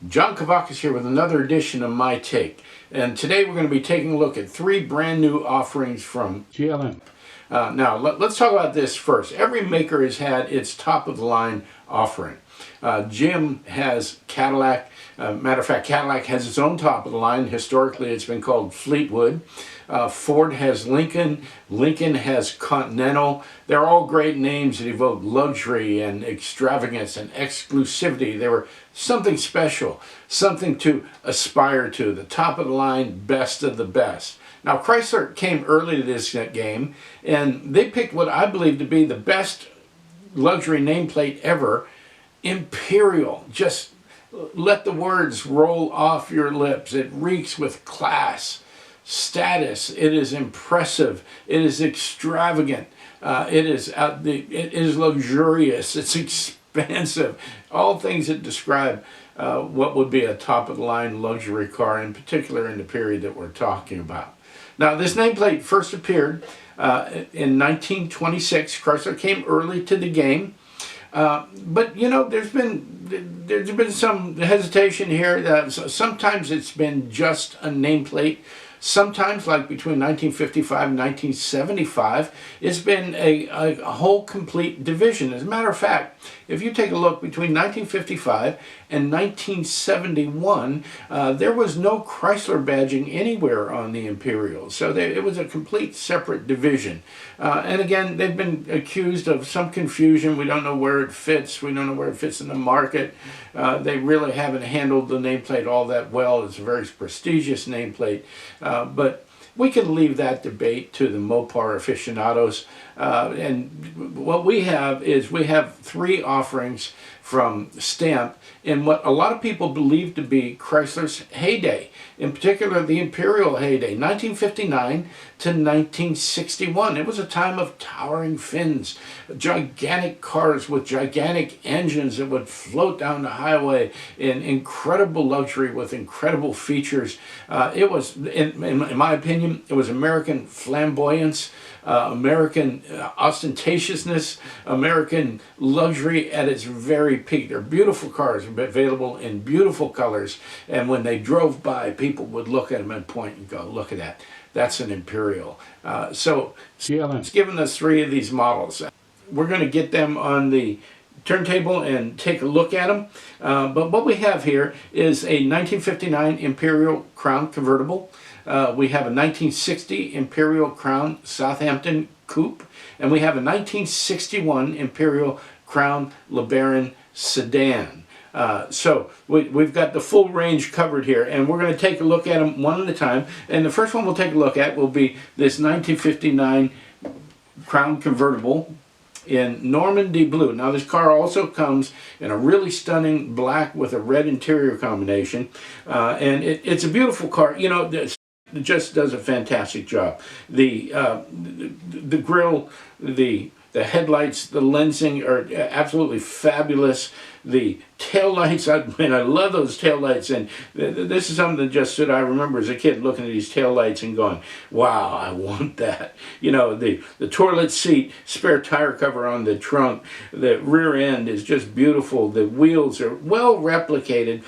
John Kavakis here with another edition of My Take. And today we're going to be taking a look at three brand new offerings from GLM. Now, let's talk about this first. Every maker has had its top-of-the-line offering. GM has Cadillac. Matter of fact, Cadillac has its own top-of-the-line. Historically, it's been called Fleetwood. Ford has Lincoln. Lincoln has Continental. They're all great names that evoke luxury and extravagance and exclusivity. They were something special, something to aspire to, the top-of-the-line, best of the best. Now, Chrysler came early to this game, and they picked what I believe to be the best luxury nameplate ever, Imperial. Just let the words roll off your lips. It reeks with class, status. It is impressive. It is extravagant. It is luxurious. It's expansive. All things that describe what would be a top-of-the-line luxury car, in particular in the period that we're talking about. Now, this nameplate first appeared in 1926. Chrysler came early to the game. But you know, there's been some hesitation here. Sometimes it's been just a nameplate. Sometimes, like between 1955 and 1975, it's been a whole complete division. As a matter of fact, if you take a look between 1955 and 1971, there was no Chrysler badging anywhere on the Imperials. So it was a complete separate division. And again, they've been accused of some confusion. We don't know where it fits. We don't know where it fits in the market. They really haven't handled the nameplate all that well. It's a very prestigious nameplate. But we can leave that debate to the MOPAR aficionados. And what we have is we have three offerings from Stamp in what a lot of people believe to be Chrysler's heyday, in particular the Imperial heyday, 1959 to 1961. It was a time of towering fins, gigantic cars with gigantic engines that would float down the highway in incredible luxury with incredible features. It was, in my opinion, it was American flamboyance, American ostentatiousness, American luxury at its very peak. They're beautiful cars, available in beautiful colors, and when they drove by, people would look at them and point and go, look at that. That's an Imperial. So GLM's given us three of these models. We're going to get them on the turntable and take a look at them. But what we have here is a 1959 Imperial Crown convertible. We have a 1960 Imperial Crown Southampton coupe, and we have a 1961 Imperial Crown LeBaron sedan. So we've got the full range covered here, and we're going to take a look at them one at a time. And the first one we'll take a look at will be this 1959 Crown convertible in Normandy blue. Now, this car also comes in a really stunning black with a red interior combination, and it's a beautiful car. You know, it just does a fantastic job. The grille, the headlights, the lensing are absolutely fabulous. The taillights, I love those taillights, and this is something that just stood. I remember as a kid looking at these taillights and going, wow, I want that. You know, the toilet seat, spare tire cover on the trunk, the rear end is just beautiful. The wheels are well replicated.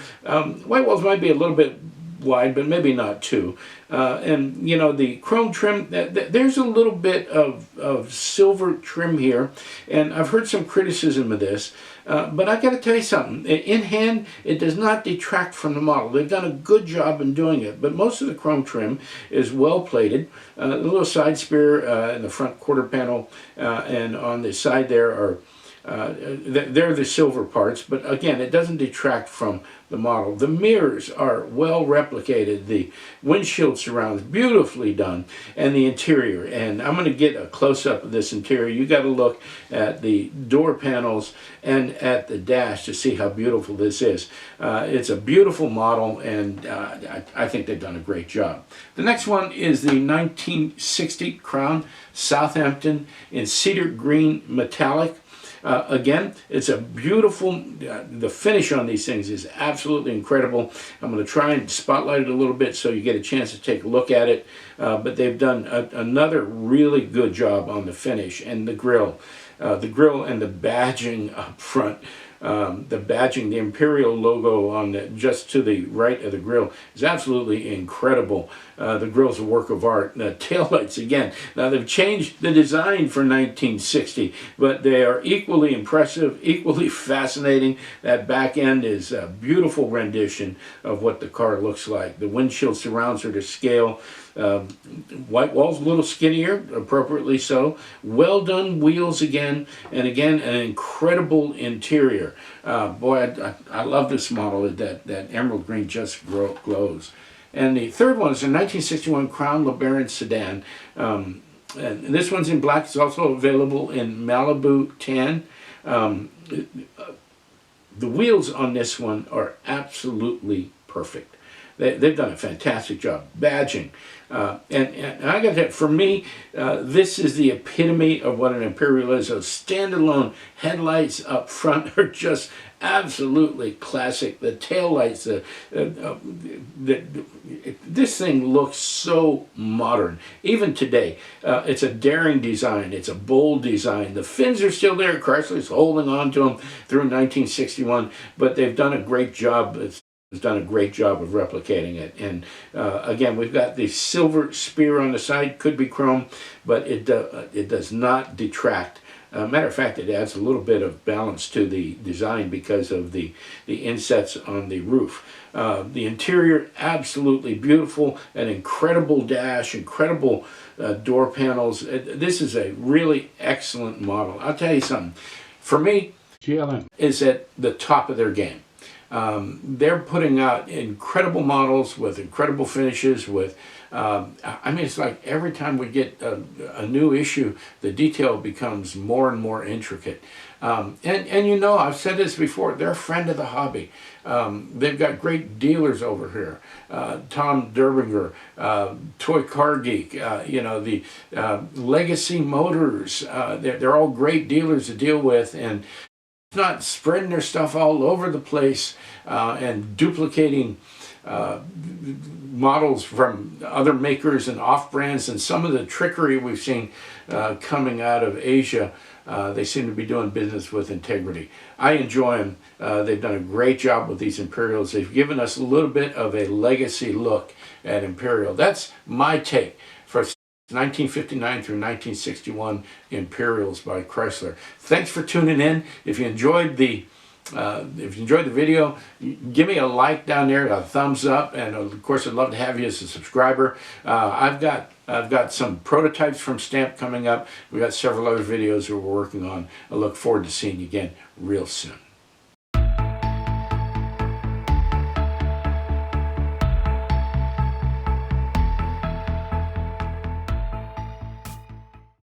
White walls might be a little bit wide, but maybe not too. And you know, the chrome trim, there's a little bit of silver trim here, and I've heard some criticism of this, but I got to tell you something. In hand, it does not detract from the model. They've done a good job in doing it, but most of the chrome trim is well plated. A little side spear in the front quarter panel, and on the side there are they're the silver parts, but again, it doesn't detract from the model. The mirrors are well replicated. The windshield surrounds beautifully done, and the interior. And I'm going to get a close-up of this interior. You got to look at the door panels and at the dash to see how beautiful this is. It's a beautiful model, and I think they've done a great job. The next one is the 1960 Crown Southampton in cedar green metallic. Again, it's a beautiful, the finish on these things is absolutely incredible. I'm going to try and spotlight it a little bit so you get a chance to take a look at it. But they've done another really good job on the finish and the grille. The grille and the badging up front The badging, the Imperial logo on just to the right of the grill is absolutely incredible. The grill's a work of art. The taillights, again, now they've changed the design for 1960, but they are equally impressive, equally fascinating. That back end is a beautiful rendition of what the car looks like. The windshield surrounds are to scale. White walls a little skinnier, appropriately so. Well done wheels again, and again an incredible interior. Boy, I love this model. That emerald green just glows. And the third one is a 1961 Crown LeBaron sedan. And this one's in black. It's also available in Malibu tan. The wheels on this one are absolutely perfect. They've done a fantastic job badging. And I got that, for me, this is the epitome of what an Imperial is. Those standalone headlights up front are just absolutely classic. The taillights, this thing looks so modern. Even today, it's a daring design. It's a bold design. The fins are still there. Chrysler's holding on to them through 1961, but they've done a great job. Has done a great job of replicating it. And again, we've got the silver spear on the side, could be chrome, but it does not detract. Matter of fact, it adds a little bit of balance to the design because of the insets on the roof. The interior, absolutely beautiful, an incredible dash, incredible door panels. This is a really excellent model. I'll tell you something. For me, GLM is at the top of their game. They're putting out incredible models with incredible finishes with, I mean, it's like every time we get a new issue, the detail becomes more and more intricate. And you know, I've said this before, they're a friend of the hobby. They've got great dealers over here. Tom Derbinger, Toy Car Geek, you know, the Legacy Motors, they're all great dealers to deal with, and not spreading their stuff all over the place and duplicating models from other makers and off-brands, and some of the trickery we've seen coming out of Asia. They seem to be doing business with integrity. I enjoy them. They've done a great job with these Imperials. They've given us a little bit of a legacy look at Imperial. That's my take for 1959 through 1961 Imperials by Chrysler. Thanks for tuning in. If you enjoyed the video, give me a like down there, a thumbs up, and of course I'd love to have you as a subscriber. I've got some prototypes from Stamp coming up. We've got several other videos that we're working on. I look forward to seeing you again real soon.